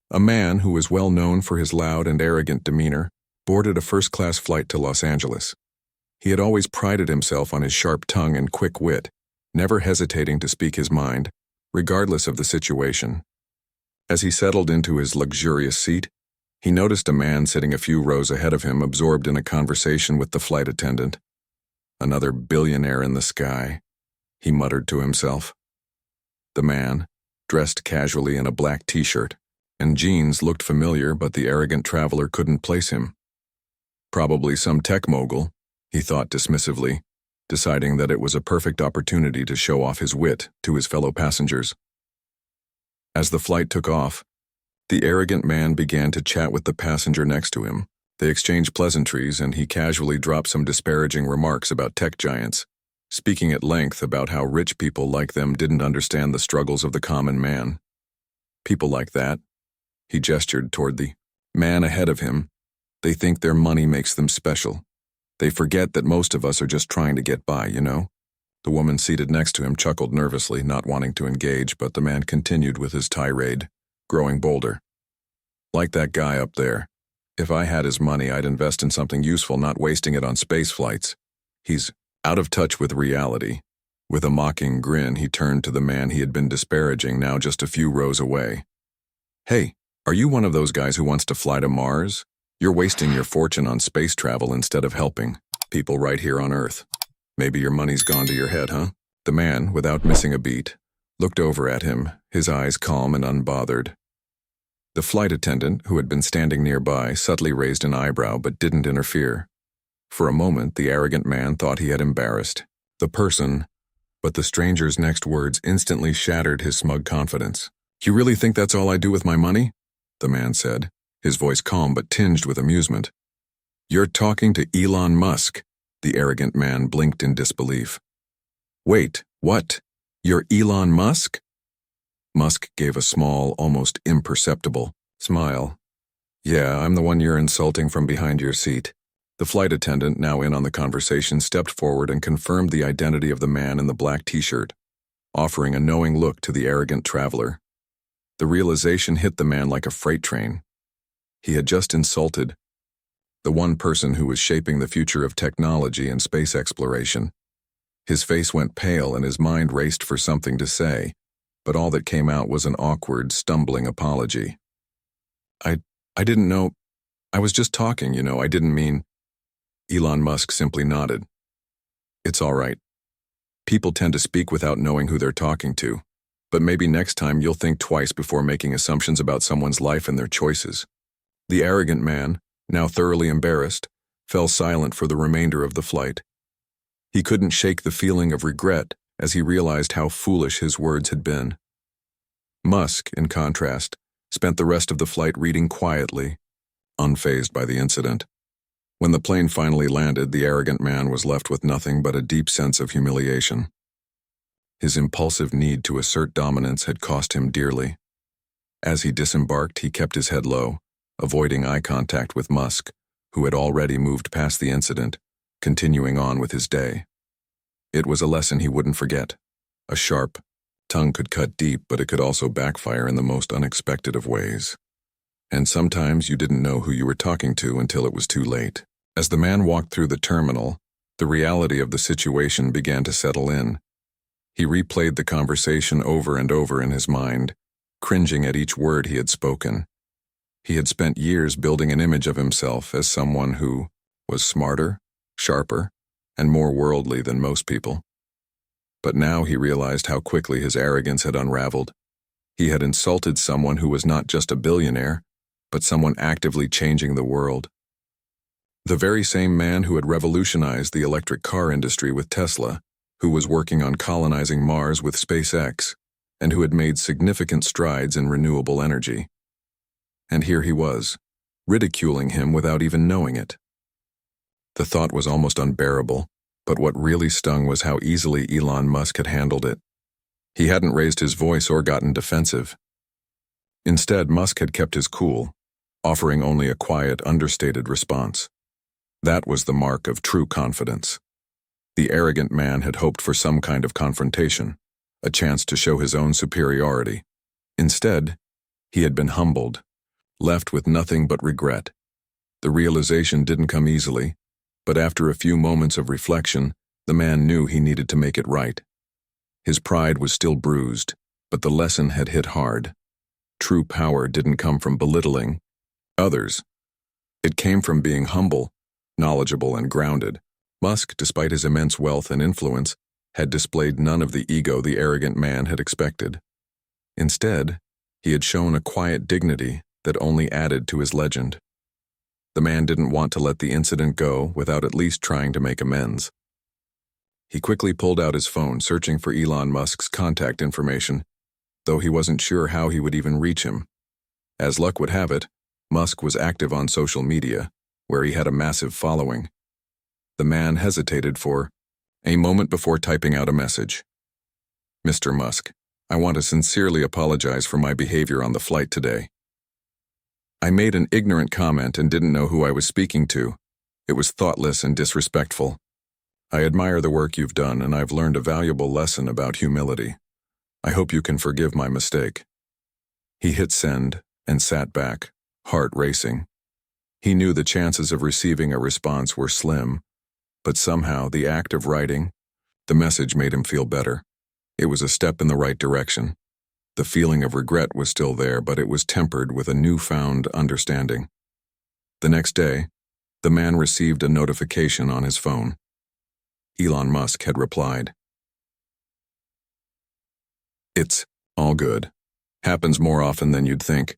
A man who was well known for his loud and arrogant demeanor boarded a first-class flight to Los Angeles. He had always prided himself on his sharp tongue and quick wit, never hesitating to speak his mind, regardless of the situation. As he settled into his luxurious seat, he noticed a man sitting a few rows ahead of him absorbed in a conversation with the flight attendant. Another billionaire in the sky, he muttered to himself. The man, dressed casually in a black t-shirt and jeans, looked familiar, but the arrogant traveler couldn't place him. Probably some tech mogul, he thought dismissively, deciding that it was a perfect opportunity to show off his wit to his fellow passengers. As the flight took off, the arrogant man began to chat with the passenger next to him. They exchanged pleasantries, and he casually dropped some disparaging remarks about tech giants, speaking at length about how rich people like them didn't understand the struggles of the common man. People like that, he gestured toward the man ahead of him, they think their money makes them special. They forget that most of us are just trying to get by, you know? The woman seated next to him chuckled nervously, not wanting to engage, but the man continued with his tirade, growing bolder. Like that guy up there. If I had his money, I'd invest in something useful, not wasting it on space flights. He's out of touch with reality. With a mocking grin, he turned to the man he had been disparaging, now just a few rows away. Hey, are you one of those guys who wants to fly to Mars? You're wasting your fortune on space travel instead of helping people right here on Earth. Maybe your money's gone to your head, huh? The man, without missing a beat, looked over at him, his eyes calm and unbothered. The flight attendant, who had been standing nearby, subtly raised an eyebrow but didn't interfere. For a moment, the arrogant man thought he had embarrassed the person, but the stranger's next words instantly shattered his smug confidence. You really think that's all I do with my money? The man said, his voice calm but tinged with amusement. You're talking to Elon Musk. The arrogant man blinked in disbelief. Wait, what? You're Elon Musk? Musk gave a small, almost imperceptible smile. Yeah, I'm the one you're insulting from behind your seat. The flight attendant, now in on the conversation, stepped forward and confirmed the identity of the man in the black t-shirt, offering a knowing look to the arrogant traveler. The realization hit the man like a freight train. He had just insulted the one person who was shaping the future of technology and space exploration. His face went pale and his mind raced for something to say, but all that came out was an awkward, stumbling apology. I didn't know. I was just talking, you know, I didn't mean. Elon Musk simply nodded. It's all right. People tend to speak without knowing who they're talking to, but maybe next time you'll think twice before making assumptions about someone's life and their choices. The arrogant man, now thoroughly embarrassed, fell silent for the remainder of the flight. He couldn't shake the feeling of regret as he realized how foolish his words had been. Musk, in contrast, spent the rest of the flight reading quietly, unfazed by the incident. When the plane finally landed, the arrogant man was left with nothing but a deep sense of humiliation. His impulsive need to assert dominance had cost him dearly. As he disembarked, he kept his head low, avoiding eye contact with Musk, who had already moved past the incident, continuing on with his day. It was a lesson he wouldn't forget. A sharp tongue could cut deep, but it could also backfire in the most unexpected of ways. And sometimes you didn't know who you were talking to until it was too late. As the man walked through the terminal, the reality of the situation began to settle in. He replayed the conversation over and over in his mind, cringing at each word he had spoken. He had spent years building an image of himself as someone who was smarter, sharper, and more worldly than most people. But now he realized how quickly his arrogance had unraveled. He had insulted someone who was not just a billionaire, but someone actively changing the world. The very same man who had revolutionized the electric car industry with Tesla, who was working on colonizing Mars with SpaceX, and who had made significant strides in renewable energy. And here he was, ridiculing him without even knowing it. The thought was almost unbearable, but what really stung was how easily Elon Musk had handled it. He hadn't raised his voice or gotten defensive. Instead, Musk had kept his cool, offering only a quiet, understated response. That was the mark of true confidence. The arrogant man had hoped for some kind of confrontation, a chance to show his own superiority. Instead, he had been humbled left with nothing but regret. The realization didn't come easily, but after a few moments of reflection, the man knew he needed to make it right. His pride was still bruised, but the lesson had hit hard. True power didn't come from belittling others. It came from being humble, knowledgeable, and grounded. Musk, despite his immense wealth and influence, had displayed none of the ego the arrogant man had expected. Instead, he had shown a quiet dignity that only added to his legend. The man didn't want to let the incident go without at least trying to make amends. He quickly pulled out his phone, searching for Elon Musk's contact information, though he wasn't sure how he would even reach him. As luck would have it, Musk was active on social media, where he had a massive following. The man hesitated for a moment before typing out a message. "Mr. Musk, I want to sincerely apologize for my behavior on the flight today. I made an ignorant comment and didn't know who I was speaking to. It was thoughtless and disrespectful. I admire the work you've done, and I've learned a valuable lesson about humility. I hope you can forgive my mistake." He hit send and sat back, heart racing. He knew the chances of receiving a response were slim, but somehow the act of writing the message made him feel better. It was a step in the right direction. The feeling of regret was still there, but it was tempered with a newfound understanding. The next day, the man received a notification on his phone. Elon Musk had replied, "It's all good. Happens more often than you'd think.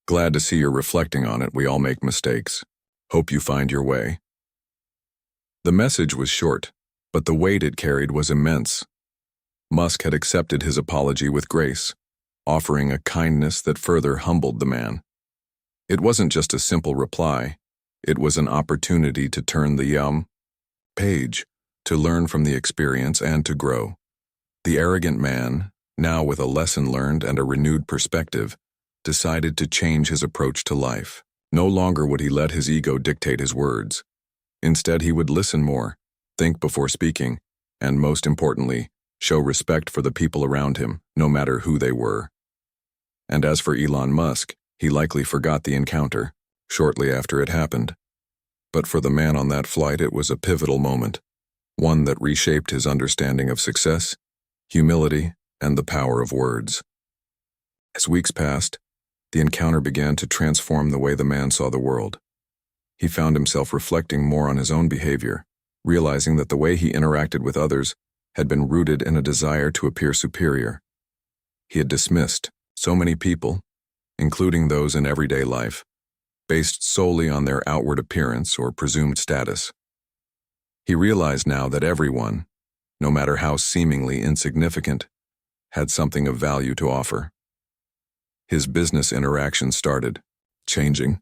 Glad to see you're reflecting on it. We all make mistakes. Hope you find your way." The message was short, but the weight it carried was immense. Musk had accepted his apology with grace, offering a kindness that further humbled the man. It wasn't just a simple reply. It was an opportunity to turn the page, to learn from the experience and to grow. The arrogant man, now with a lesson learned and a renewed perspective, decided to change his approach to life. No longer would he let his ego dictate his words. Instead, he would listen more, think before speaking, and most importantly, show respect for the people around him, no matter who they were. And as for Elon Musk, he likely forgot the encounter, shortly after it happened. But for the man on that flight, it was a pivotal moment, one that reshaped his understanding of success, humility, and the power of words. As weeks passed, the encounter began to transform the way the man saw the world. He found himself reflecting more on his own behavior, realizing that the way he interacted with others had been rooted in a desire to appear superior. He had dismissed so many people, including those in everyday life, based solely on their outward appearance or presumed status. He realized now that everyone, no matter how seemingly insignificant, had something of value to offer. His business interactions started changing.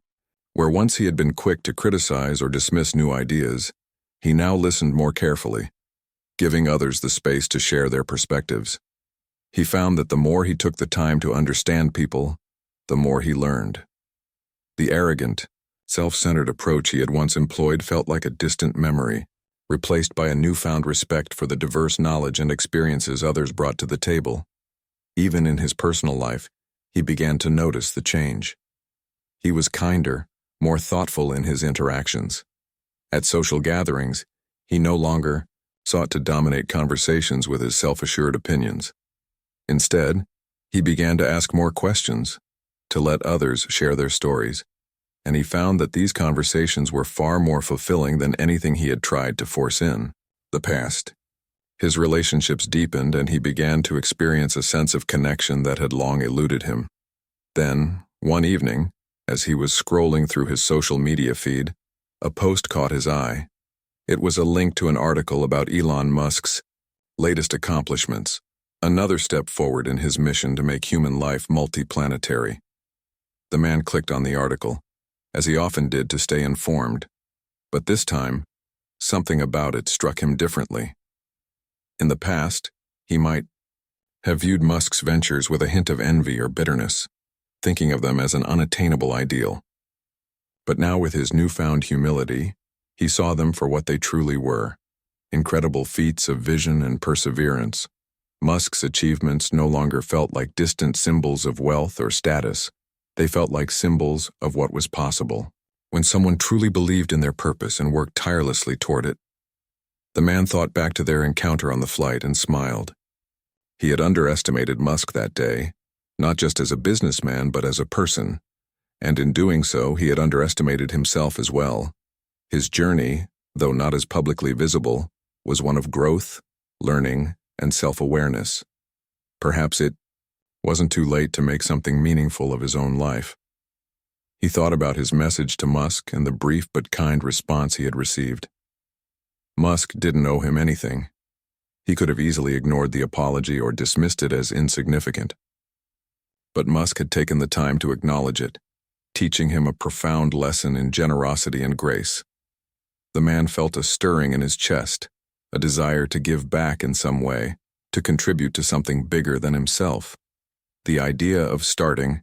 Where once he had been quick to criticize or dismiss new ideas, he now listened more carefully, giving others the space to share their perspectives. He found that the more he took the time to understand people, the more he learned. The arrogant, self-centered approach he had once employed felt like a distant memory, replaced by a newfound respect for the diverse knowledge and experiences others brought to the table. Even in his personal life, he began to notice the change. He was kinder, more thoughtful in his interactions. At social gatherings, he no longer sought to dominate conversations with his self-assured opinions. Instead, he began to ask more questions, to let others share their stories, and he found that these conversations were far more fulfilling than anything he had tried to force in the past. His relationships deepened, and he began to experience a sense of connection that had long eluded him. Then, one evening, as he was scrolling through his social media feed, a post caught his eye. It was a link to an article about Elon Musk's latest accomplishments, another step forward in his mission to make human life multiplanetary. The man clicked on the article, as he often did to stay informed, but this time, something about it struck him differently. In the past, he might have viewed Musk's ventures with a hint of envy or bitterness, thinking of them as an unattainable ideal. But now, with his newfound humility, he saw them for what they truly were, incredible feats of vision and perseverance. Musk's achievements no longer felt like distant symbols of wealth or status. They felt like symbols of what was possible, when someone truly believed in their purpose and worked tirelessly toward it. The man thought back to their encounter on the flight and smiled. He had underestimated Musk that day, not just as a businessman but as a person, and in doing so he had underestimated himself as well. His journey, though not as publicly visible, was one of growth, learning, and self-awareness. Perhaps it wasn't too late to make something meaningful of his own life. He thought about his message to Musk and the brief but kind response he had received. Musk didn't owe him anything. He could have easily ignored the apology or dismissed it as insignificant. But Musk had taken the time to acknowledge it, teaching him a profound lesson in generosity and grace. The man felt a stirring in his chest, a desire to give back in some way, to contribute to something bigger than himself. The idea of starting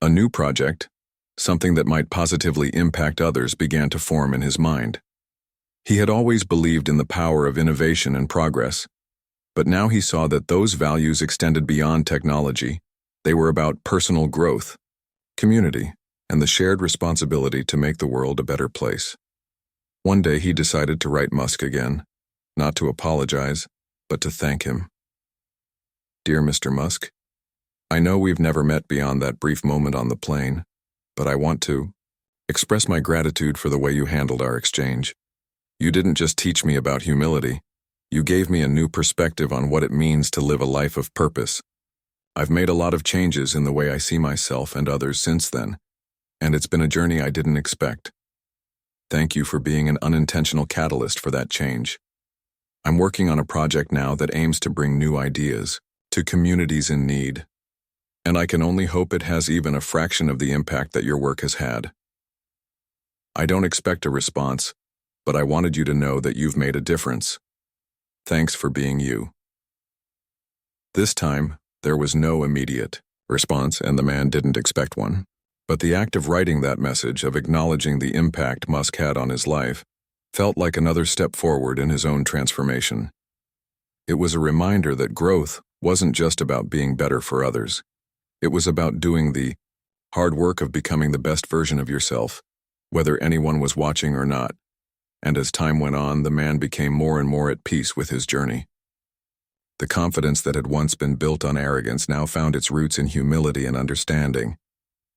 a new project, something that might positively impact others, began to form in his mind. He had always believed in the power of innovation and progress, but now he saw that those values extended beyond technology. They were about personal growth, community, and the shared responsibility to make the world a better place. One day he decided to write Musk again, not to apologize, but to thank him. Dear Mr. Musk, I know we've never met beyond that brief moment on the plane, but I want to express my gratitude for the way you handled our exchange. You didn't just teach me about humility, you gave me a new perspective on what it means to live a life of purpose. I've made a lot of changes in the way I see myself and others since then, and it's been a journey I didn't expect. Thank you for being an unintentional catalyst for that change. I'm working on a project now that aims to bring new ideas to communities in need, and I can only hope it has even a fraction of the impact that your work has had. I don't expect a response, but I wanted you to know that you've made a difference. Thanks for being you. This time, there was no immediate response, and the man didn't expect one. But the act of writing that message, of acknowledging the impact Musk had on his life, felt like another step forward in his own transformation. It was a reminder that growth wasn't just about being better for others. It was about doing the hard work of becoming the best version of yourself, whether anyone was watching or not. And as time went on, the man became more and more at peace with his journey. The confidence that had once been built on arrogance now found its roots in humility and understanding.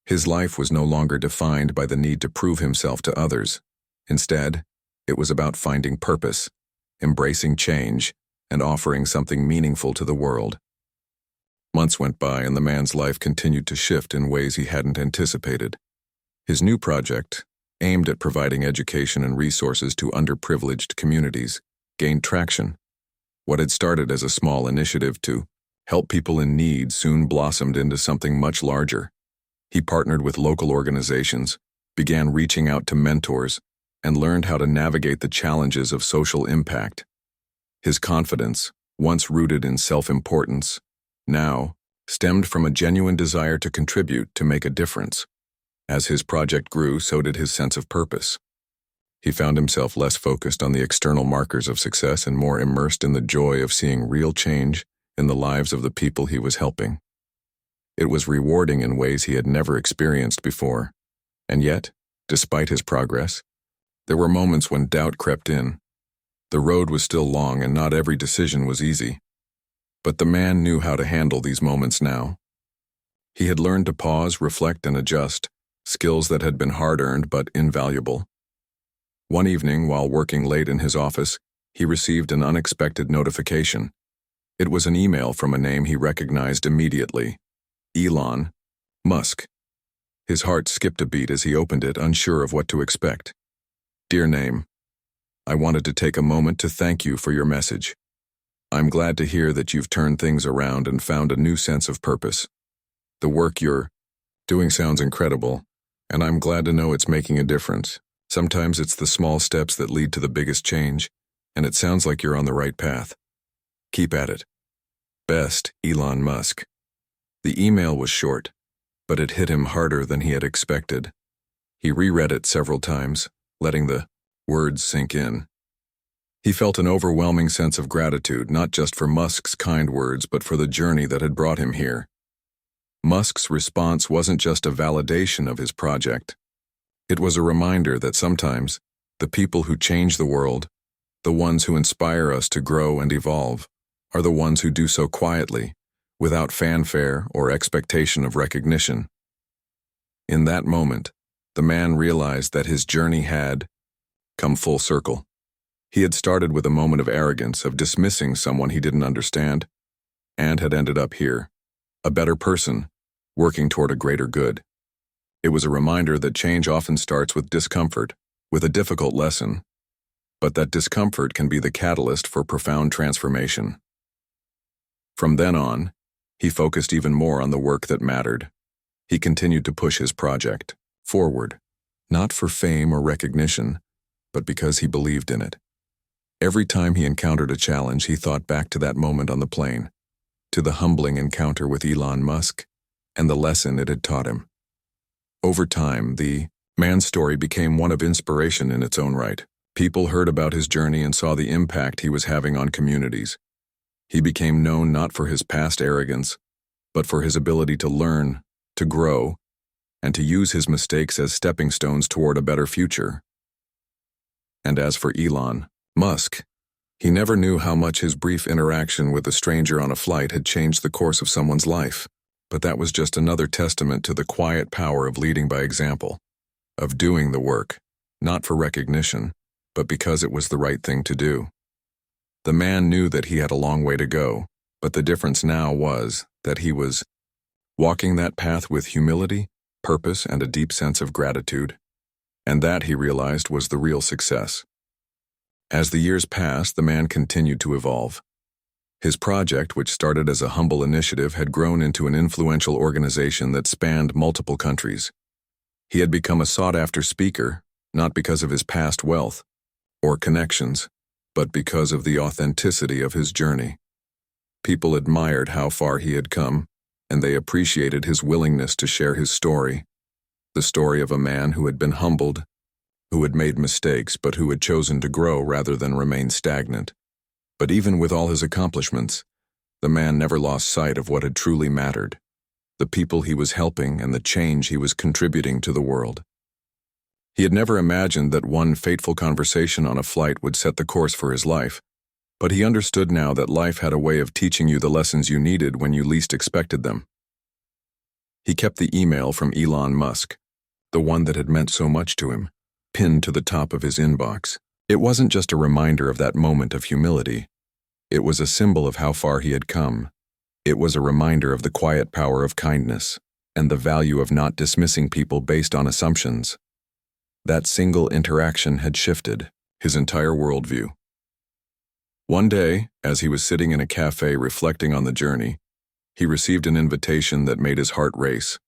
His life was no longer defined by the need to prove himself to others. Instead, it was about finding purpose, embracing change, and offering something meaningful to the world. Months went by and the man's life continued to shift in ways he hadn't anticipated. His new project, aimed at providing education and resources to underprivileged communities, gained traction. What had started as a small initiative to help people in need soon blossomed into something much larger. He partnered with local organizations, began reaching out to mentors, and learned how to navigate the challenges of social impact. His confidence, once rooted in self-importance, now stemmed from a genuine desire to contribute, to make a difference. As his project grew, so did his sense of purpose. He found himself less focused on the external markers of success and more immersed in the joy of seeing real change in the lives of the people he was helping. It was rewarding in ways he had never experienced before. And yet, despite his progress, there were moments when doubt crept in. The road was still long and not every decision was easy. But the man knew how to handle these moments now. He had learned to pause, reflect, and adjust, skills that had been hard-earned but invaluable. One evening, while working late in his office, he received an unexpected notification. It was an email from a name he recognized immediately: Elon Musk. His heart skipped a beat as he opened it, unsure of what to expect. Dear name, I wanted to take a moment to thank you for your message. I'm glad to hear that you've turned things around and found a new sense of purpose. The work you're doing sounds incredible, and I'm glad to know it's making a difference. Sometimes it's the small steps that lead to the biggest change, and it sounds like you're on the right path. Keep at it. Best, Elon Musk. The email was short, but it hit him harder than he had expected. He reread it several times, letting the words sink in. He felt an overwhelming sense of gratitude, not just for Musk's kind words, but for the journey that had brought him here. Musk's response wasn't just a validation of his project. It was a reminder that sometimes the people who change the world, the ones who inspire us to grow and evolve, are the ones who do so quietly, without fanfare or expectation of recognition. In that moment, the man realized that his journey had come full circle. He had started with a moment of arrogance, of dismissing someone he didn't understand, and had ended up here, a better person, working toward a greater good. It was a reminder that change often starts with discomfort, with a difficult lesson, but that discomfort can be the catalyst for profound transformation. From then on, he focused even more on the work that mattered. He continued to push his project forward, not for fame or recognition, but because he believed in it. Every time he encountered a challenge, he thought back to that moment on the plane, to the humbling encounter with Elon Musk, and the lesson it had taught him. Over time, the man's story became one of inspiration in its own right. People heard about his journey and saw the impact he was having on communities. He became known not for his past arrogance, but for his ability to learn, to grow, and to use his mistakes as stepping stones toward a better future. And as for Elon Musk, he never knew how much his brief interaction with a stranger on a flight had changed the course of someone's life. But that was just another testament to the quiet power of leading by example, of doing the work, not for recognition, but because it was the right thing to do. The man knew that he had a long way to go, but the difference now was that he was walking that path with humility, purpose, and a deep sense of gratitude. And that, he realized, was the real success. As the years passed, the man continued to evolve. His project, which started as a humble initiative, had grown into an influential organization that spanned multiple countries. He had become a sought-after speaker, not because of his past wealth or connections, but because of the authenticity of his journey. People admired how far he had come, and they appreciated his willingness to share his story, the story of a man who had been humbled, who had made mistakes, but who had chosen to grow rather than remain stagnant. But even with all his accomplishments, the man never lost sight of what had truly mattered, the people he was helping and the change he was contributing to the world. He had never imagined that one fateful conversation on a flight would set the course for his life, but he understood now that life had a way of teaching you the lessons you needed when you least expected them. He kept the email from Elon Musk, the one that had meant so much to him, pinned to the top of his inbox. It wasn't just a reminder of that moment of humility. It was a symbol of how far he had come. It was a reminder of the quiet power of kindness and the value of not dismissing people based on assumptions. That single interaction had shifted his entire worldview. One day, as he was sitting in a cafe reflecting on the journey, he received an invitation that made his heart race.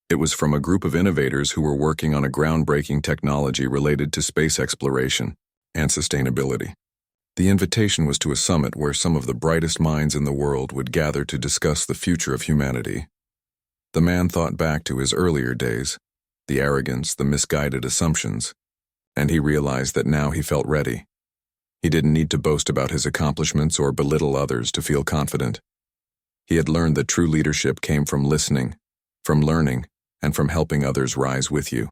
It was from a group of innovators who were working on a groundbreaking technology related to space exploration and sustainability. The invitation was to a summit where some of the brightest minds in the world would gather to discuss the future of humanity. The man thought back to his earlier days, the arrogance, the misguided assumptions, and he realized that now he felt ready. He didn't need to boast about his accomplishments or belittle others to feel confident. He had learned that true leadership came from listening, from learning, and from helping others rise with you.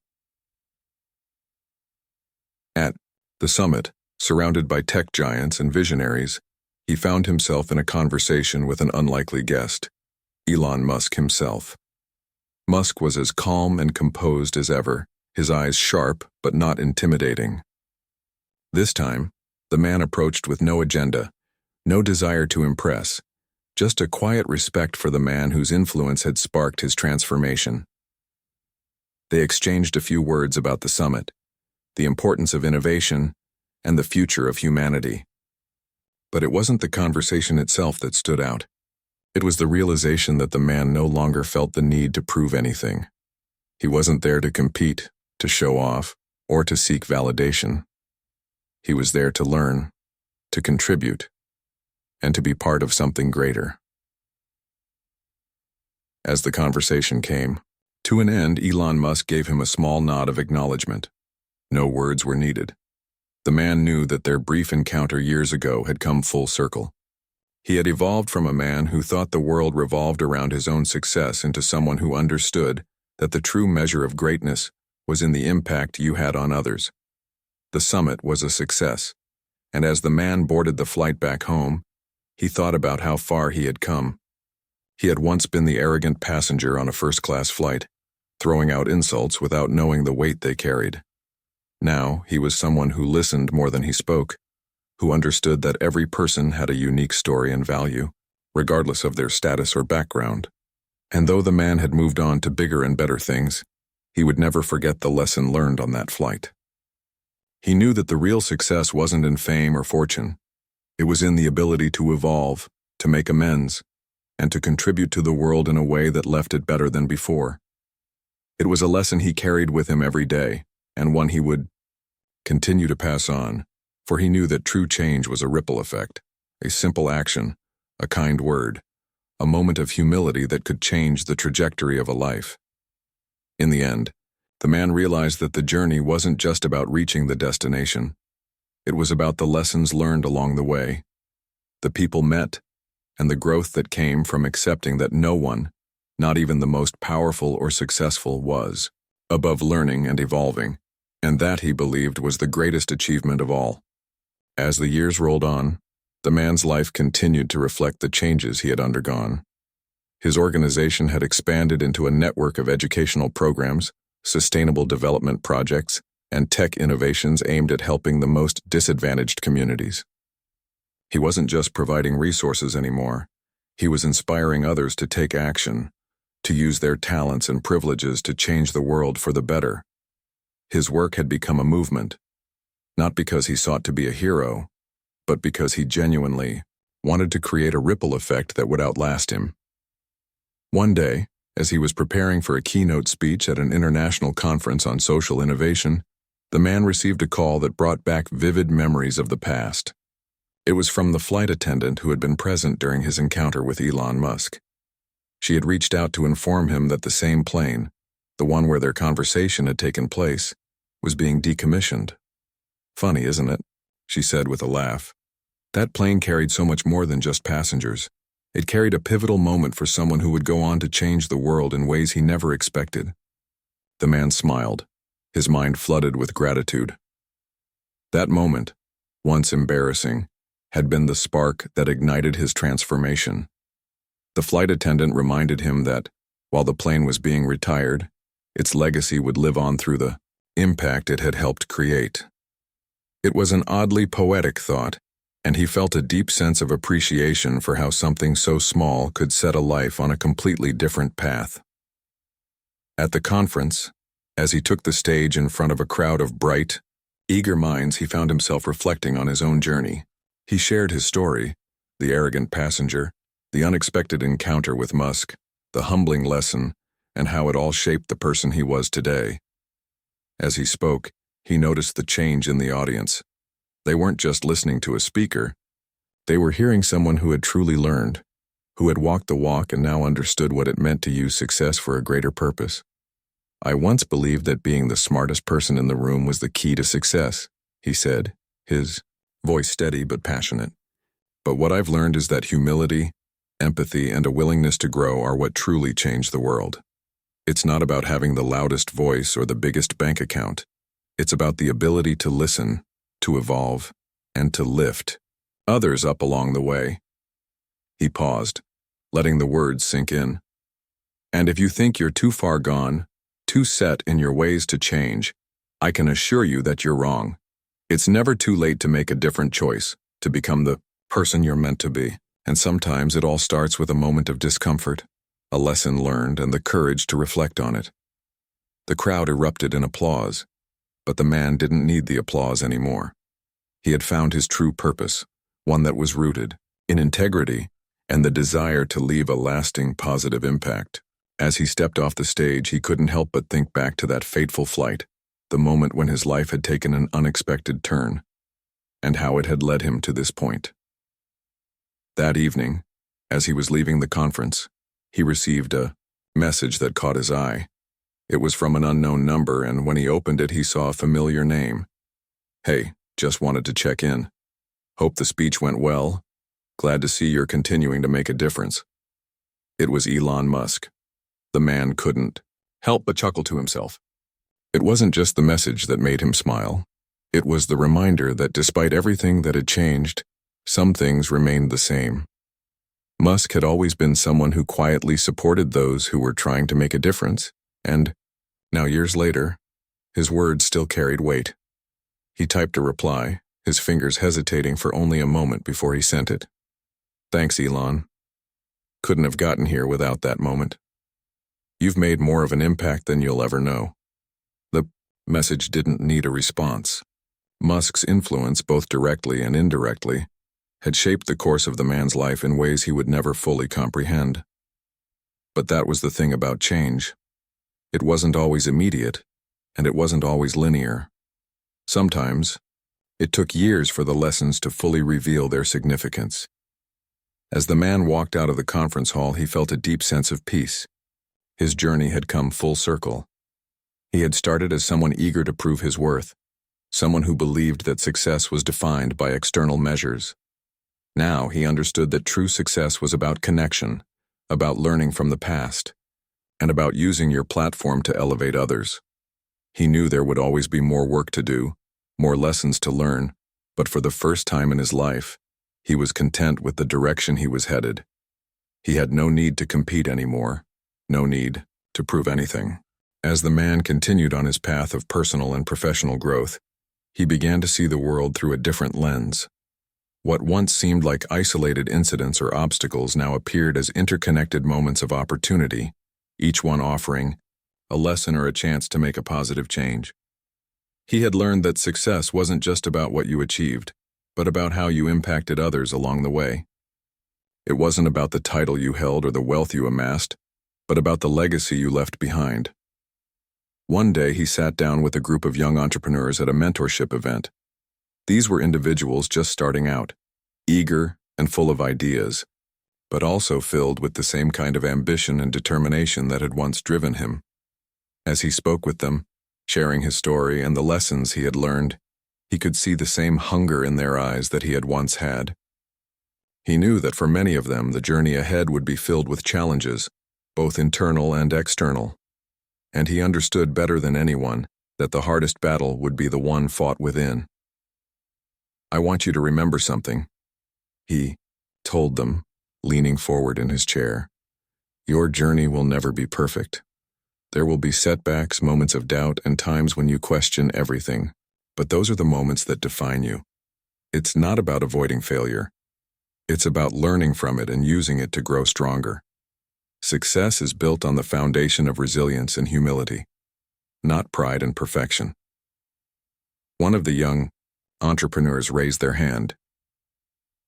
At the summit, surrounded by tech giants and visionaries, he found himself in a conversation with an unlikely guest, Elon Musk himself. Musk was as calm and composed as ever, his eyes sharp but not intimidating. This time, the man approached with no agenda, no desire to impress, just a quiet respect for the man whose influence had sparked his transformation. They exchanged a few words about the summit, the importance of innovation, and the future of humanity. But it wasn't the conversation itself that stood out. It was the realization that the man no longer felt the need to prove anything. He wasn't there to compete, to show off, or to seek validation. He was there to learn, to contribute, and to be part of something greater. As the conversation came to an end, Elon Musk gave him a small nod of acknowledgement. No words were needed. The man knew that their brief encounter years ago had come full circle. He had evolved from a man who thought the world revolved around his own success into someone who understood that the true measure of greatness was in the impact you had on others. The summit was a success, and as the man boarded the flight back home, he thought about how far he had come. He had once been the arrogant passenger on a first-class flight, throwing out insults without knowing the weight they carried. Now, he was someone who listened more than he spoke, who understood that every person had a unique story and value, regardless of their status or background. And though the man had moved on to bigger and better things, he would never forget the lesson learned on that flight. He knew that the real success wasn't in fame or fortune. It was in the ability to evolve, to make amends, and to contribute to the world in a way that left it better than before. It was a lesson he carried with him every day, and one he would continue to pass on, for he knew that true change was a ripple effect, a simple action, a kind word, a moment of humility that could change the trajectory of a life. In the end, the man realized that the journey wasn't just about reaching the destination. It was about the lessons learned along the way, the people met, and the growth that came from accepting that no one, not even the most powerful or successful, was above learning and evolving, and that, he believed, was the greatest achievement of all. As the years rolled on, the man's life continued to reflect the changes he had undergone. His organization had expanded into a network of educational programs, sustainable development projects, and tech innovations aimed at helping the most disadvantaged communities. He wasn't just providing resources anymore. He was inspiring others to take action, to use their talents and privileges to change the world for the better. His work had become a movement, not because he sought to be a hero, but because he genuinely wanted to create a ripple effect that would outlast him. One day, as he was preparing for a keynote speech at an international conference on social innovation, the man received a call that brought back vivid memories of the past. It was from the flight attendant who had been present during his encounter with Elon Musk. She had reached out to inform him that the same plane, the one where their conversation had taken place, was being decommissioned. "Funny, isn't it?" she said with a laugh. "That plane carried so much more than just passengers. It carried a pivotal moment for someone who would go on to change the world in ways he never expected." The man smiled, his mind flooded with gratitude. That moment, once embarrassing, had been the spark that ignited his transformation. The flight attendant reminded him that, while the plane was being retired, its legacy would live on through the impact it had helped create. It was an oddly poetic thought, and he felt a deep sense of appreciation for how something so small could set a life on a completely different path. At the conference, as he took the stage in front of a crowd of bright, eager minds, he found himself reflecting on his own journey. He shared his story, the arrogant passenger, the unexpected encounter with Musk, the humbling lesson, and how it all shaped the person he was today. As he spoke, he noticed the change in the audience. They weren't just listening to a speaker. They were hearing someone who had truly learned, who had walked the walk and now understood what it meant to use success for a greater purpose. "I once believed that being the smartest person in the room was the key to success," he said, his voice steady but passionate. "But what I've learned is that humility, empathy, and a willingness to grow are what truly change the world. It's not about having the loudest voice or the biggest bank account. It's about the ability to listen, to evolve, and to lift others up along the way." He paused, letting the words sink in. "And if you think you're too far gone, too set in your ways to change, I can assure you that you're wrong. It's never too late to make a different choice, to become the person you're meant to be. And sometimes it all starts with a moment of discomfort, a lesson learned, and the courage to reflect on it." The crowd erupted in applause, but the man didn't need the applause anymore. He had found his true purpose, one that was rooted in integrity and the desire to leave a lasting positive impact. As he stepped off the stage, he couldn't help but think back to that fateful flight, the moment when his life had taken an unexpected turn, and how it had led him to this point. That evening, as he was leaving the conference, he received a message that caught his eye. It was from an unknown number, and when he opened it, he saw a familiar name. "Hey, just wanted to check in. Hope the speech went well. Glad to see you're continuing to make a difference. It was Elon Musk. The man couldn't help but chuckle to himself. It wasn't just the message that made him smile. It was the reminder that despite everything that had changed, some things remained the same. Musk had always been someone who quietly supported those who were trying to make a difference, and, now years later, his words still carried weight. He typed a reply, his fingers hesitating for only a moment before he sent it. Thanks, Elon. Couldn't have gotten here without that moment. You've made more of an impact than you'll ever know. The message didn't need a response. Musk's influence, both directly and indirectly, had shaped the course of the man's life in ways he would never fully comprehend. But that was the thing about change. It wasn't always immediate, and it wasn't always linear. Sometimes, it took years for the lessons to fully reveal their significance. As the man walked out of the conference hall, he felt a deep sense of peace. His journey had come full circle. He had started as someone eager to prove his worth, someone who believed that success was defined by external measures. Now he understood that true success was about connection, about learning from the past, and about using your platform to elevate others. He knew there would always be more work to do, more lessons to learn, but for the first time in his life, he was content with the direction he was headed. He had no need to compete anymore, no need to prove anything. As the man continued on his path of personal and professional growth, he began to see the world through a different lens. What once seemed like isolated incidents or obstacles now appeared as interconnected moments of opportunity, each one offering a lesson or a chance to make a positive change. He had learned that success wasn't just about what you achieved, but about how you impacted others along the way. It wasn't about the title you held or the wealth you amassed, but about the legacy you left behind. One day he sat down with a group of young entrepreneurs at a mentorship event. These were individuals just starting out, eager and full of ideas, but also filled with the same kind of ambition and determination that had once driven him. As he spoke with them, sharing his story and the lessons he had learned, he could see the same hunger in their eyes that he had once had. He knew that for many of them, the journey ahead would be filled with challenges, both internal and external. And he understood better than anyone that the hardest battle would be the one fought within. I want you to remember something, he told them, leaning forward in his chair. Your journey will never be perfect. There will be setbacks, moments of doubt, and times when you question everything. But those are the moments that define you. It's not about avoiding failure. It's about learning from it and using it to grow stronger. Success is built on the foundation of resilience and humility, not pride and perfection. One of the young entrepreneurs raised their hand.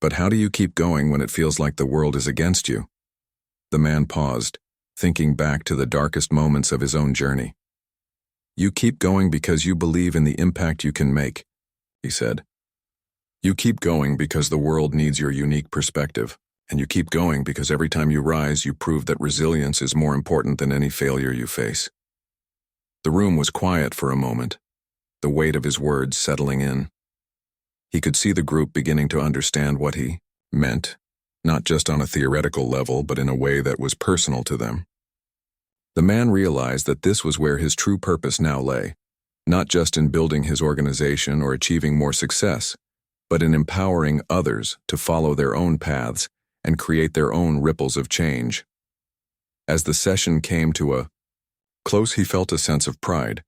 But how do you keep going when it feels like the world is against you? The man paused, thinking back to the darkest moments of his own journey. You keep going because you believe in the impact you can make, he said. You keep going because the world needs your unique perspective, and you keep going because every time you rise, you prove that resilience is more important than any failure you face. The room was quiet for a moment, the weight of his words settling in. He could see the group beginning to understand what he meant, not just on a theoretical level, but in a way that was personal to them. The man realized that this was where his true purpose now lay, not just in building his organization or achieving more success, but in empowering others to follow their own paths and create their own ripples of change. As the session came to a close, he felt a sense of pride,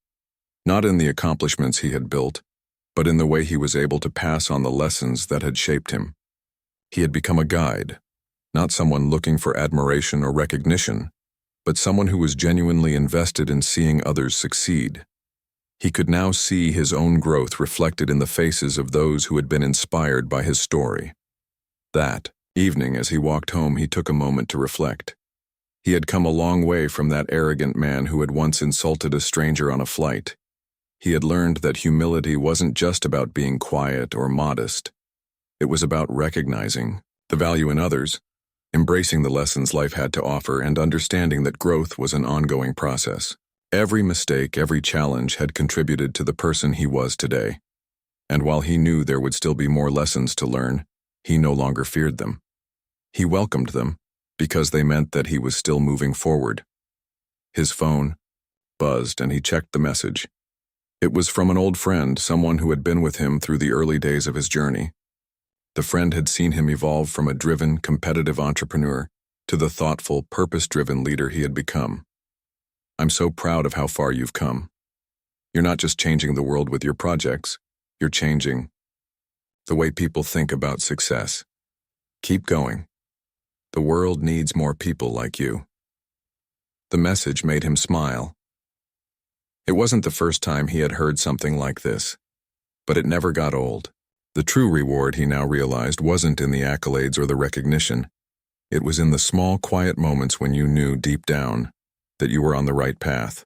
not in the accomplishments he had built, but in the way he was able to pass on the lessons that had shaped him. He had become a guide, not someone looking for admiration or recognition, but someone who was genuinely invested in seeing others succeed. He could now see his own growth reflected in the faces of those who had been inspired by his story. That evening, as he walked home, he took a moment to reflect. He had come a long way from that arrogant man who had once insulted a stranger on a flight. He had learned that humility wasn't just about being quiet or modest. It was about recognizing the value in others, embracing the lessons life had to offer, and understanding that growth was an ongoing process. Every mistake, every challenge had contributed to the person he was today. And while he knew there would still be more lessons to learn, he no longer feared them. He welcomed them because they meant that he was still moving forward. His phone buzzed and he checked the message. It was from an old friend, someone who had been with him through the early days of his journey. The friend had seen him evolve from a driven, competitive entrepreneur to the thoughtful, purpose-driven leader he had become. "I'm so proud of how far you've come. You're not just changing the world with your projects, you're changing the way people think about success. Keep going. The world needs more people like you." The message made him smile. It wasn't the first time he had heard something like this, but it never got old. The true reward, he now realized, wasn't in the accolades or the recognition. It was in the small, quiet moments when you knew deep down that you were on the right path,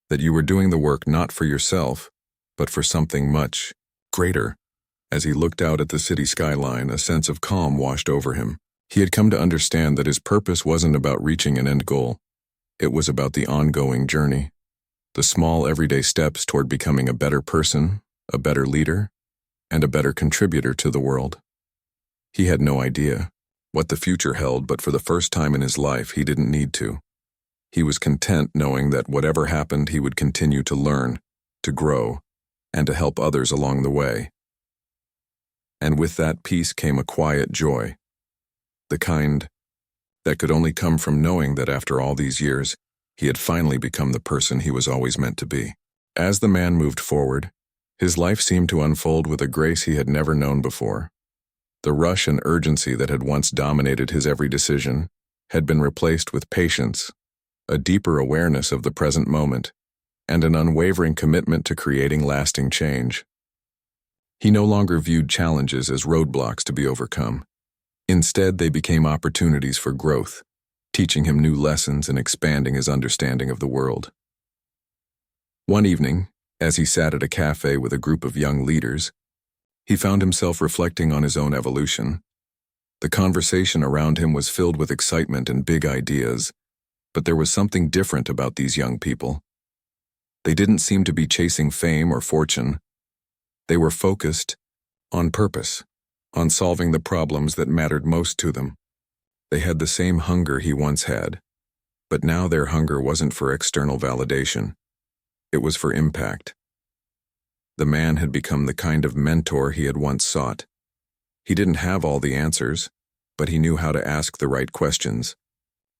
that you were doing the work not for yourself, but for something much greater. As he looked out at the city skyline, a sense of calm washed over him. He had come to understand that his purpose wasn't about reaching an end goal. It was about the ongoing journey, the small everyday steps toward becoming a better person, a better leader, and a better contributor to the world. He had no idea what the future held, but for the first time in his life, he didn't need to. He was content knowing that whatever happened, he would continue to learn, to grow, and to help others along the way. And with that peace came a quiet joy, the kind that could only come from knowing that after all these years, he had finally become the person he was always meant to be. As the man moved forward, his life seemed to unfold with a grace he had never known before. The rush and urgency that had once dominated his every decision had been replaced with patience, a deeper awareness of the present moment, and an unwavering commitment to creating lasting change. He no longer viewed challenges as roadblocks to be overcome. Instead, they became opportunities for growth, teaching him new lessons and expanding his understanding of the world. One evening, as he sat at a cafe with a group of young leaders, he found himself reflecting on his own evolution. The conversation around him was filled with excitement and big ideas, but there was something different about these young people. They didn't seem to be chasing fame or fortune. They were focused on purpose, on solving the problems that mattered most to them. They had the same hunger he once had, but now their hunger wasn't for external validation. It was for impact. The man had become the kind of mentor he had once sought. He didn't have all the answers, but he knew how to ask the right questions,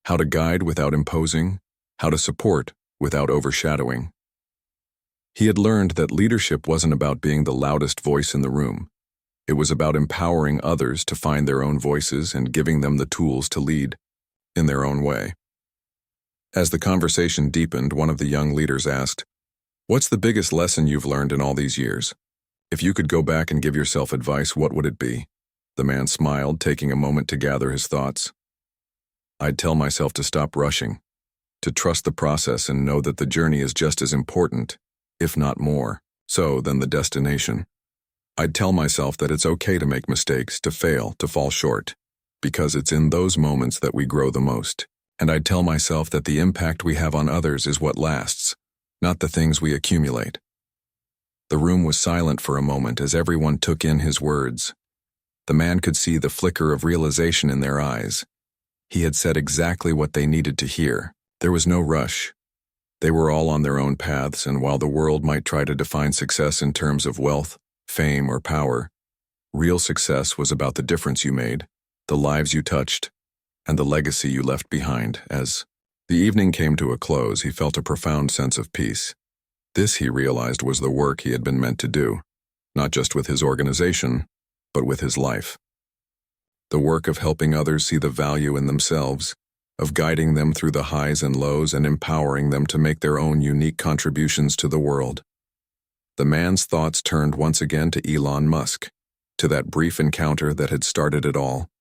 how to guide without imposing, how to support without overshadowing. He had learned that leadership wasn't about being the loudest voice in the room. It was about empowering others to find their own voices and giving them the tools to lead in their own way. As the conversation deepened, one of the young leaders asked, "What's the biggest lesson you've learned in all these years? If you could go back and give yourself advice, what would it be?" The man smiled, taking a moment to gather his thoughts. "I'd tell myself to stop rushing, to trust the process and know that the journey is just as important, if not more so, than the destination. I'd tell myself that it's okay to make mistakes, to fail, to fall short, because it's in those moments that we grow the most. And I'd tell myself that the impact we have on others is what lasts, not the things we accumulate." The room was silent for a moment as everyone took in his words. The man could see the flicker of realization in their eyes. He had said exactly what they needed to hear. There was no rush. They were all on their own paths, and while the world might try to define success in terms of wealth, fame, or power, real success was about the difference you made, the lives you touched, and the legacy you left behind. As the evening came to a close, he felt a profound sense of peace. This, he realized, was the work he had been meant to do, not just with his organization, but with his life. The work of helping others see the value in themselves, of guiding them through the highs and lows and empowering them to make their own unique contributions to the world. The man's thoughts turned once again to Elon Musk, to that brief encounter that had started it all.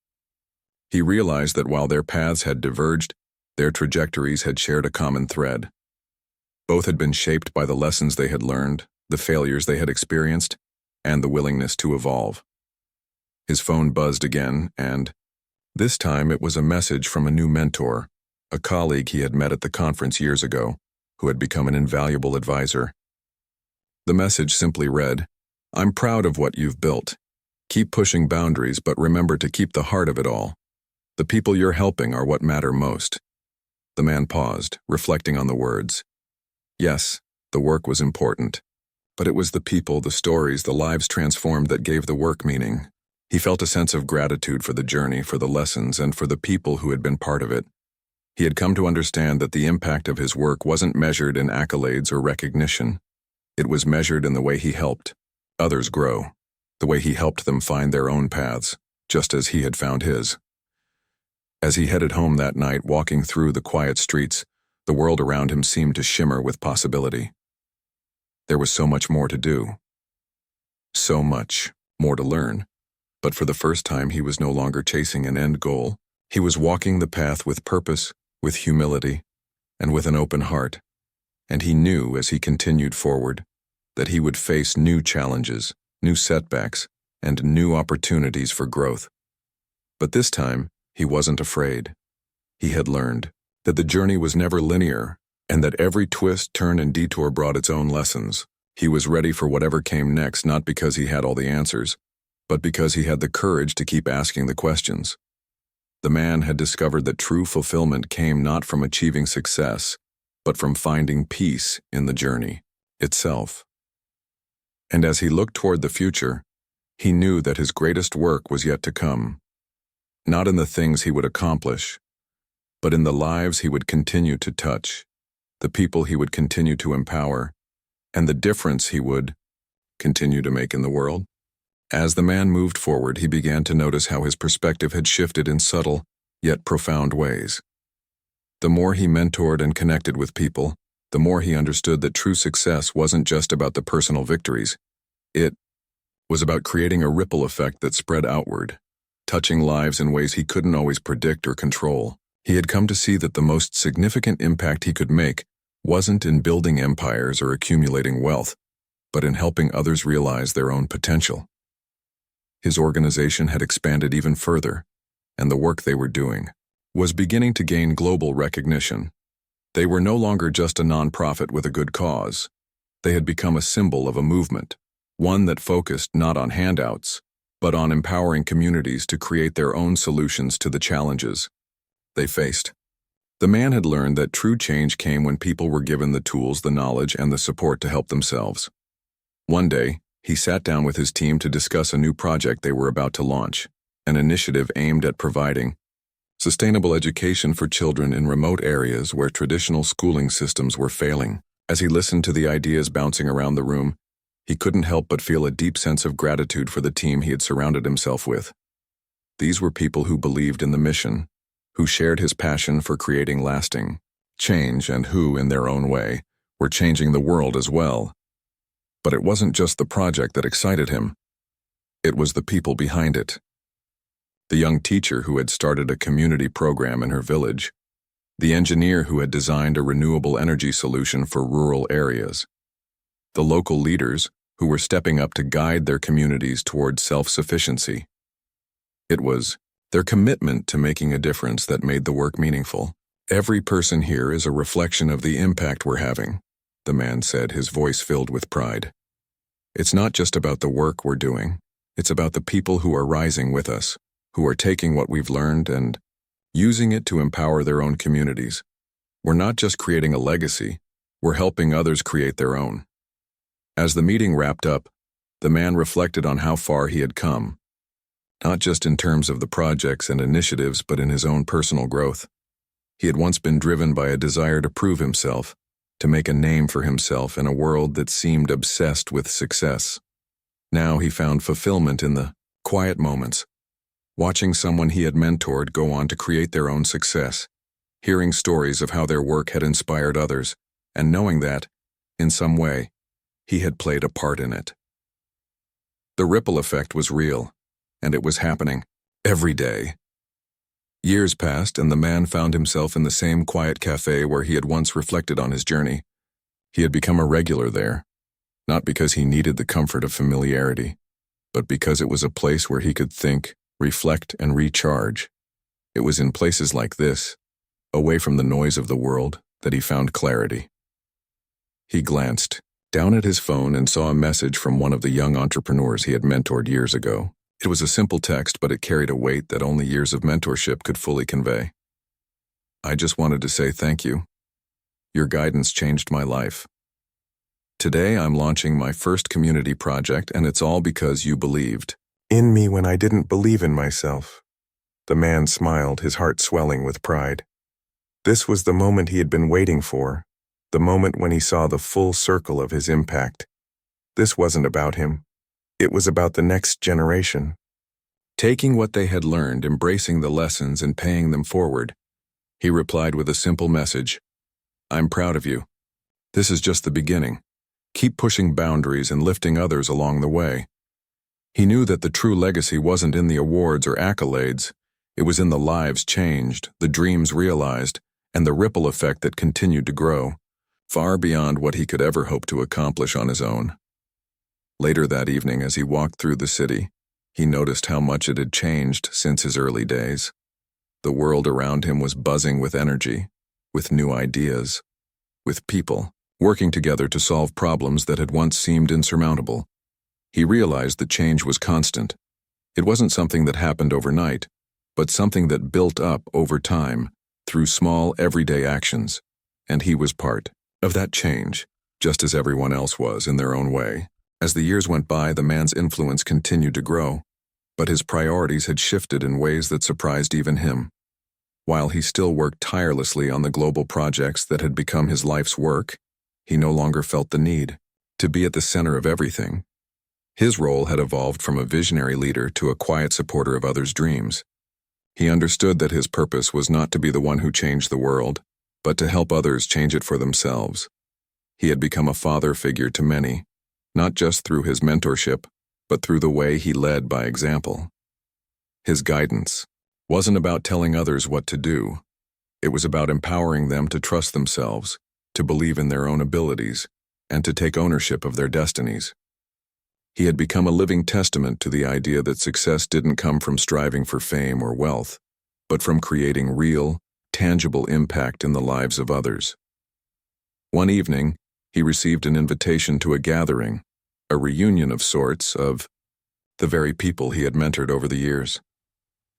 He realized that while their paths had diverged, their trajectories had shared a common thread. Both had been shaped by the lessons they had learned, the failures they had experienced, and the willingness to evolve. His phone buzzed again, and this time it was a message from a new mentor, a colleague he had met at the conference years ago, who had become an invaluable advisor. The message simply read, "I'm proud of what you've built. Keep pushing boundaries, but remember to keep the heart of it all. The people you're helping are what matter most. The man paused, reflecting on the words. Yes, the work was important. But it was the people, the stories, the lives transformed that gave the work meaning. He felt a sense of gratitude for the journey, for the lessons, and for the people who had been part of it. He had come to understand that the impact of his work wasn't measured in accolades or recognition. It was measured in the way he helped others grow, the way he helped them find their own paths, just as he had found his. As he headed home that night, walking through the quiet streets, the world around him seemed to shimmer with possibility. There was so much more to do. So much more to learn. But for the first time, he was no longer chasing an end goal. He was walking the path with purpose, with humility, and with an open heart. And he knew, as he continued forward, that he would face new challenges, new setbacks, and new opportunities for growth. But this time, he wasn't afraid. He had learned that the journey was never linear, and that every twist, turn, and detour brought its own lessons. He was ready for whatever came next, not because he had all the answers, but because he had the courage to keep asking the questions. The man had discovered that true fulfillment came not from achieving success, but from finding peace in the journey itself. And as he looked toward the future, he knew that his greatest work was yet to come, not in the things he would accomplish, but in the lives he would continue to touch, the people he would continue to empower, and the difference he would continue to make in the world. As the man moved forward, he began to notice how his perspective had shifted in subtle, yet profound ways. The more he mentored and connected with people, the more he understood that true success wasn't just about the personal victories. It was about creating a ripple effect that spread outward, touching lives in ways he couldn't always predict or control. He had come to see that the most significant impact he could make wasn't in building empires or accumulating wealth, but in helping others realize their own potential. His organization had expanded even further, and the work they were doing was beginning to gain global recognition. They were no longer just a nonprofit with a good cause. They had become a symbol of a movement, one that focused not on handouts, but on empowering communities to create their own solutions to the challenges they faced. The man had learned that true change came when people were given the tools, the knowledge, and the support to help themselves. One day, he sat down with his team to discuss a new project they were about to launch, an initiative aimed at providing sustainable education for children in remote areas where traditional schooling systems were failing. As he listened to the ideas bouncing around the room, he couldn't help but feel a deep sense of gratitude for the team he had surrounded himself with. These were people who believed in the mission, who shared his passion for creating lasting change, and who, in their own way, were changing the world as well. But it wasn't just the project that excited him. It was the people behind it. The young teacher who had started a community program in her village, the engineer who had designed a renewable energy solution for rural areas, the local leaders who were stepping up to guide their communities toward self-sufficiency. It was their commitment to making a difference that made the work meaningful. Every person here is a reflection of the impact we're having, the man said, his voice filled with pride. It's not just about the work we're doing, it's about the people who are rising with us, who are taking what we've learned and using it to empower their own communities. We're not just creating a legacy, we're helping others create their own. As the meeting wrapped up, the man reflected on how far he had come, not just in terms of the projects and initiatives, but in his own personal growth. He had once been driven by a desire to prove himself, to make a name for himself in a world that seemed obsessed with success. Now he found fulfillment in the quiet moments, watching someone he had mentored go on to create their own success, hearing stories of how their work had inspired others, and knowing that, in some way, he had played a part in it. The ripple effect was real, and it was happening every day. Years passed, and the man found himself in the same quiet cafe where he had once reflected on his journey. He had become a regular there, not because he needed the comfort of familiarity, but because it was a place where he could think, reflect, and recharge. It was in places like this, away from the noise of the world, that he found clarity. He glanced down at his phone and saw a message from one of the young entrepreneurs he had mentored years ago. It was a simple text, but it carried a weight that only years of mentorship could fully convey. I just wanted to say thank you. Your guidance changed my life. Today I'm launching my first community project, and it's all because you believed in me when I didn't believe in myself. The man smiled, his heart swelling with pride. This was the moment he had been waiting for, the moment when he saw the full circle of his impact. This wasn't about him. It was about the next generation. Taking what they had learned, embracing the lessons, and paying them forward, he replied with a simple message. I'm proud of you. This is just the beginning. Keep pushing boundaries and lifting others along the way. He knew that the true legacy wasn't in the awards or accolades. It was in the lives changed, the dreams realized, and the ripple effect that continued to grow, far beyond what he could ever hope to accomplish on his own. Later that evening, as he walked through the city, he noticed how much it had changed since his early days. The world around him was buzzing with energy, with new ideas, with people working together to solve problems that had once seemed insurmountable. He realized that change was constant. It wasn't something that happened overnight, but something that built up over time through small, everyday actions, and he was part of that change, just as everyone else was in their own way. As the years went by, the man's influence continued to grow, but his priorities had shifted in ways that surprised even him. While he still worked tirelessly on the global projects that had become his life's work, he no longer felt the need to be at the center of everything. His role had evolved from a visionary leader to a quiet supporter of others' dreams. He understood that his purpose was not to be the one who changed the world, but to help others change it for themselves. He had become a father figure to many, not just through his mentorship, but through the way he led by example. His guidance wasn't about telling others what to do. It was about empowering them to trust themselves, to believe in their own abilities, and to take ownership of their destinies. He had become a living testament to the idea that success didn't come from striving for fame or wealth, but from creating real, tangible impact in the lives of others. One evening, he received an invitation to a gathering, a reunion of sorts, of the very people he had mentored over the years.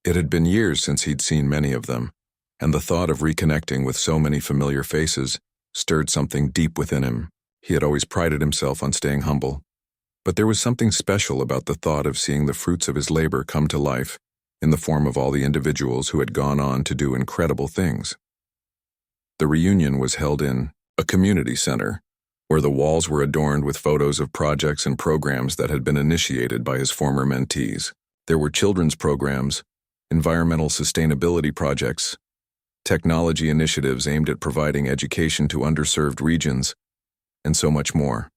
It had been years since he'd seen many of them, and the thought of reconnecting with so many familiar faces stirred something deep within him. He had always prided himself on staying humble, but there was something special about the thought of seeing the fruits of his labor come to life in the form of all the individuals who had gone on to do incredible things. The reunion was held in a community center, where the walls were adorned with photos of projects and programs that had been initiated by his former mentees. There were children's programs, environmental sustainability projects, technology initiatives aimed at providing education to underserved regions, and so much more.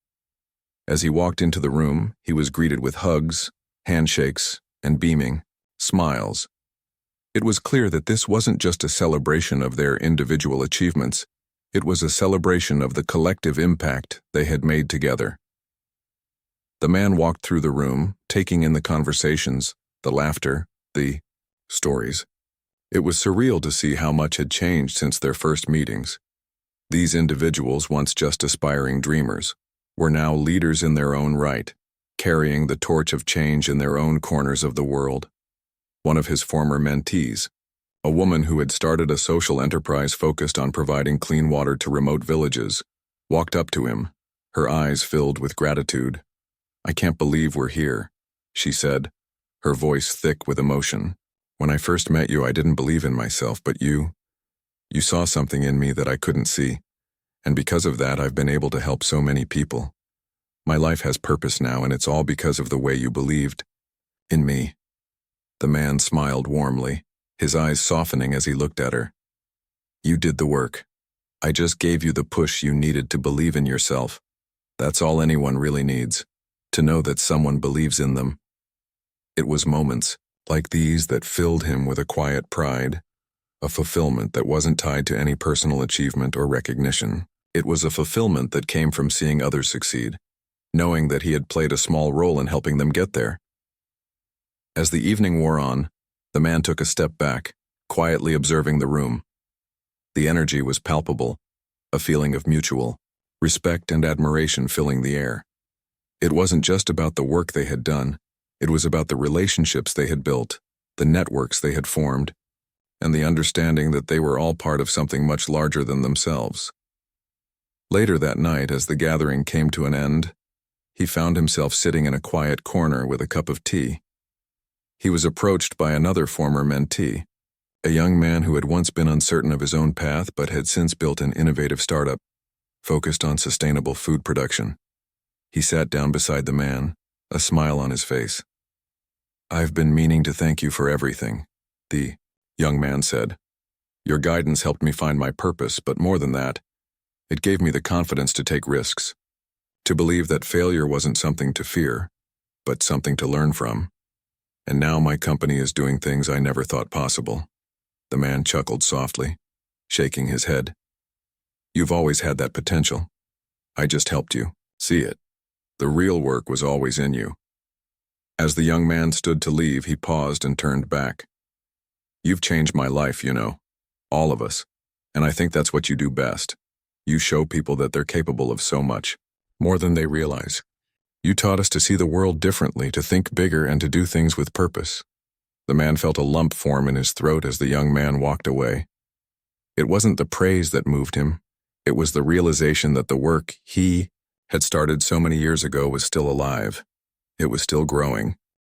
As he walked into the room, he was greeted with hugs, handshakes, and beaming smiles. It was clear that this wasn't just a celebration of their individual achievements. It was a celebration of the collective impact they had made together. The man walked through the room, taking in the conversations, the laughter, the stories. It was surreal to see how much had changed since their first meetings. These individuals, once just aspiring dreamers, were now leaders in their own right, carrying the torch of change in their own corners of the world. One of his former mentees, a woman who had started a social enterprise focused on providing clean water to remote villages, walked up to him, her eyes filled with gratitude. "I can't believe we're here," she said, her voice thick with emotion. "When I first met you, I didn't believe in myself, but you saw something in me that I couldn't see, and because of that, I've been able to help so many people. My life has purpose now, and it's all because of the way you believed in me." The man smiled warmly, his eyes softening as he looked at her. "You did the work. I just gave you the push you needed to believe in yourself. That's all anyone really needs, to know that someone believes in them." It was moments like these that filled him with a quiet pride, a fulfillment that wasn't tied to any personal achievement or recognition. It was a fulfillment that came from seeing others succeed, knowing that he had played a small role in helping them get there. As the evening wore on, the man took a step back, quietly observing the room. The energy was palpable, a feeling of mutual respect and admiration filling the air. It wasn't just about the work they had done, It was about the relationships they had built, the networks they had formed, and the understanding that they were all part of something much larger than themselves. Later that night, as the gathering came to an end, he found himself sitting in a quiet corner with a cup of tea. He was approached by another former mentee, a young man who had once been uncertain of his own path but had since built an innovative startup focused on sustainable food production. He sat down beside the man, a smile on his face. "I've been meaning to thank you for everything," the young man said. "Your guidance helped me find my purpose, but more than that, it gave me the confidence to take risks, to believe that failure wasn't something to fear, but something to learn from. And now my company is doing things I never thought possible." The man chuckled softly, shaking his head. "You've always had that potential. I just helped you see it. The real work was always in you." As the young man stood to leave, he paused and turned back. "You've changed my life, you know. All of us. And I think that's what you do best. You show people that they're capable of so much, more than they realize. You taught us to see the world differently, to think bigger, and to do things with purpose." The man felt a lump form in his throat as the young man walked away. It wasn't the praise that moved him. It was the realization that the work he had started so many years ago was still alive. It was still growing,